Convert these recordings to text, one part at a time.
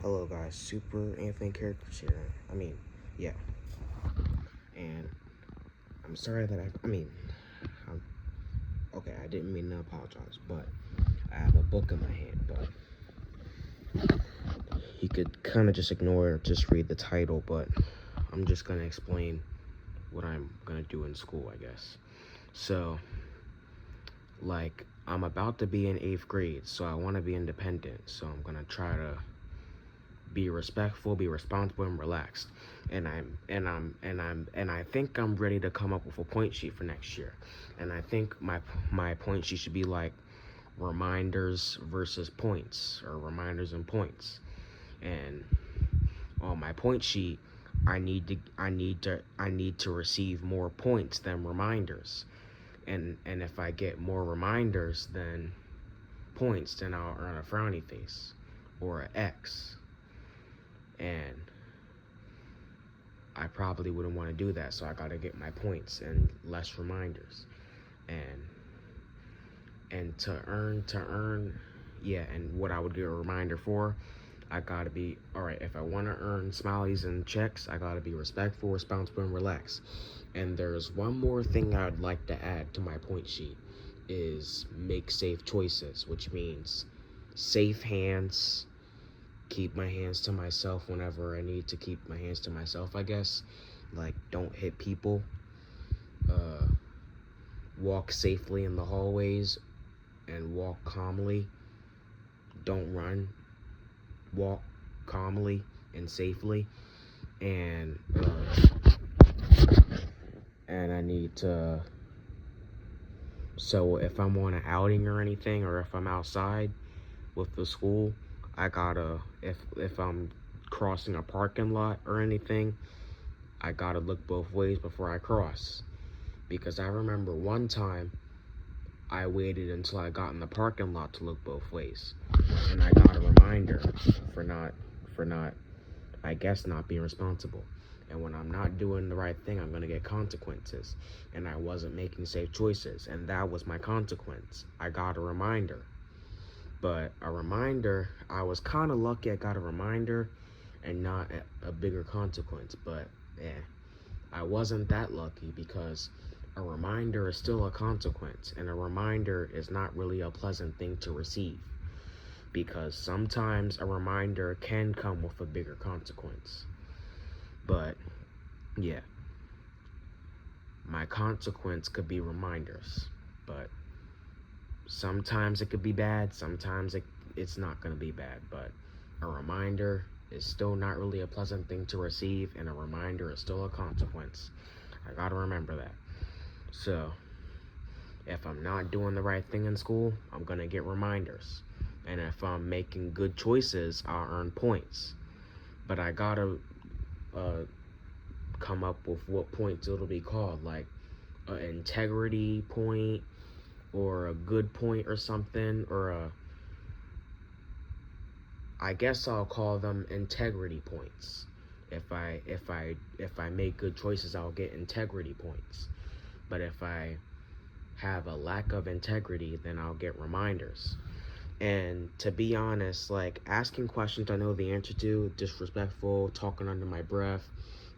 Hello guys, Super Anthony Characters here. Yeah. And I'm sorry that I'm, okay, I didn't mean to apologize, but I have a book in my hand, but you could kind of just ignore it, just read the title, but I'm just going to explain what I'm going to do in school, I guess. So, I'm about to be in 8th grade, so I want to be independent, so I'm going to try to be respectful, be responsible, and relaxed. And I think I'm ready to come up with a point sheet for next year. And I think my point sheet should be like reminders versus points, or reminders and points. And on my point sheet, I need to receive more points than reminders. And if I get more reminders than points, then I'll earn a frowny face or an X. And I probably wouldn't want to do that, so I gotta get my points and less reminders. And to earn, yeah, and what I would get a reminder for, I gotta be, alright, if I wanna earn smileys and checks, I gotta be respectful, responsible, and relaxed. And there's one more thing I'd like to add to my point sheet, is make safe choices, which means safe hands, keep my hands to myself whenever I need to keep my hands to myself, I guess. Like, don't hit people. Walk safely in the hallways and walk calmly. Don't run. Walk calmly and safely. And I need to. So if I'm on an outing or anything, or if I'm outside with the school, I gotta, if I'm crossing a parking lot or anything, I gotta look both ways before I cross. Because I remember one time I waited until I got in the parking lot to look both ways, and I got a reminder for not I guess not being responsible. And when I'm not doing the right thing, I'm gonna get consequences. And I wasn't making safe choices, and that was my consequence. I got a reminder. But a reminder, I was kind of lucky I got a reminder and not a bigger consequence. But I wasn't that lucky, because a reminder is still a consequence, and a reminder is not really a pleasant thing to receive, because sometimes a reminder can come with a bigger consequence. But yeah, my consequence could be reminders, but sometimes it could be bad, sometimes it's not going to be bad. But a reminder is still not really a pleasant thing to receive, and a reminder is still a consequence. I gotta remember that. So if I'm not doing the right thing in school, I'm gonna get reminders. And if I'm making good choices, I'll earn points. But I gotta come up with what points it'll be called, like an integrity point, or a good point, or something, or I guess I'll call them integrity points. If I make good choices, I'll get integrity points. But if I have a lack of integrity, then I'll get reminders. And to be honest, like, asking questions I know the answer to, disrespectful, talking under my breath,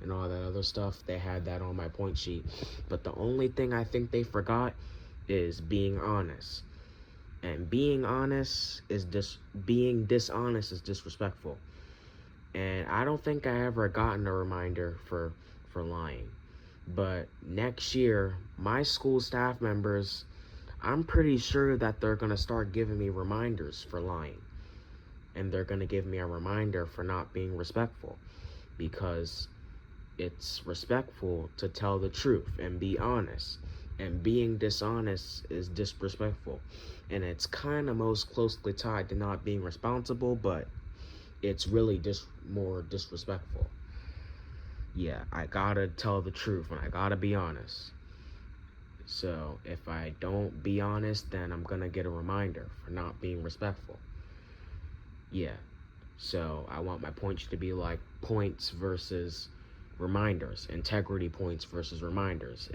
and all that other stuff, they had that on my point sheet. But the only thing I think they forgot is being honest. And being dishonest is disrespectful. And I don't think I ever gotten a reminder for lying. But next year, my school staff members, I'm pretty sure that they're going to start giving me reminders for lying. And they're going to give me a reminder for not being respectful. Because it's respectful to tell the truth and be honest. And being dishonest is disrespectful. And it's kind of most closely tied to not being responsible, but it's really just more disrespectful. Yeah, I gotta tell the truth, and I gotta be honest. So if I don't be honest, then I'm gonna get a reminder for not being respectful. Yeah, so I want my points to be like points versus reminders, integrity points versus reminders.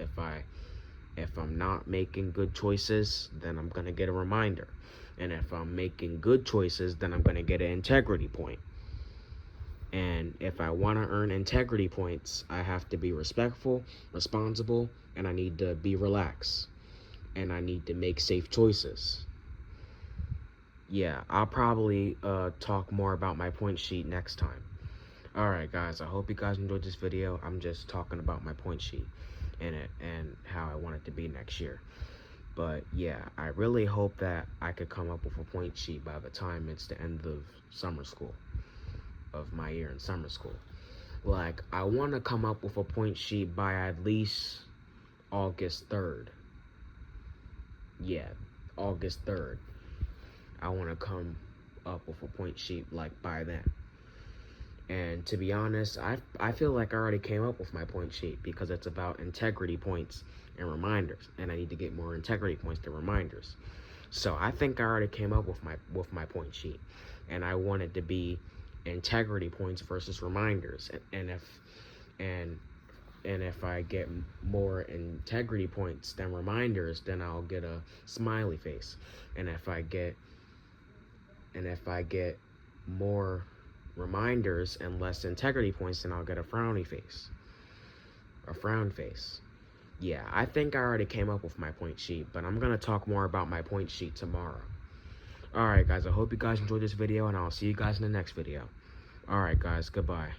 If I'm not making good choices, then I'm gonna get a reminder. And if I'm making good choices, then I'm gonna get an integrity point. And if I want to earn integrity points, I have to be respectful, responsible, and I need to be relaxed. And I need to make safe choices. Yeah, I'll probably talk more about my point sheet next time. Alright guys, I hope you guys enjoyed this video. I'm just talking about my point sheet and how I want it to be next year. But yeah, I really hope that I could come up with a point sheet by the time it's the end of summer school, of my year in summer school. Like, I want to come up with a point sheet by at least August 3rd. Yeah, August 3rd. I want to come up with a point sheet like by then. And to be honest, I feel like I already came up with my point sheet because it's about integrity points and reminders, and I need to get more integrity points than reminders. So I think I already came up with my point sheet, and I want it to be integrity points versus reminders. And if I get more integrity points than reminders, then I'll get a smiley face. And if I get more reminders and less integrity points, then I'll get a frowny face. A frown face. Yeah, I think I already came up with my point sheet, but I'm going to talk more about my point sheet tomorrow. Alright guys, I hope you guys enjoyed this video, and I'll see you guys in the next video. Alright guys, goodbye.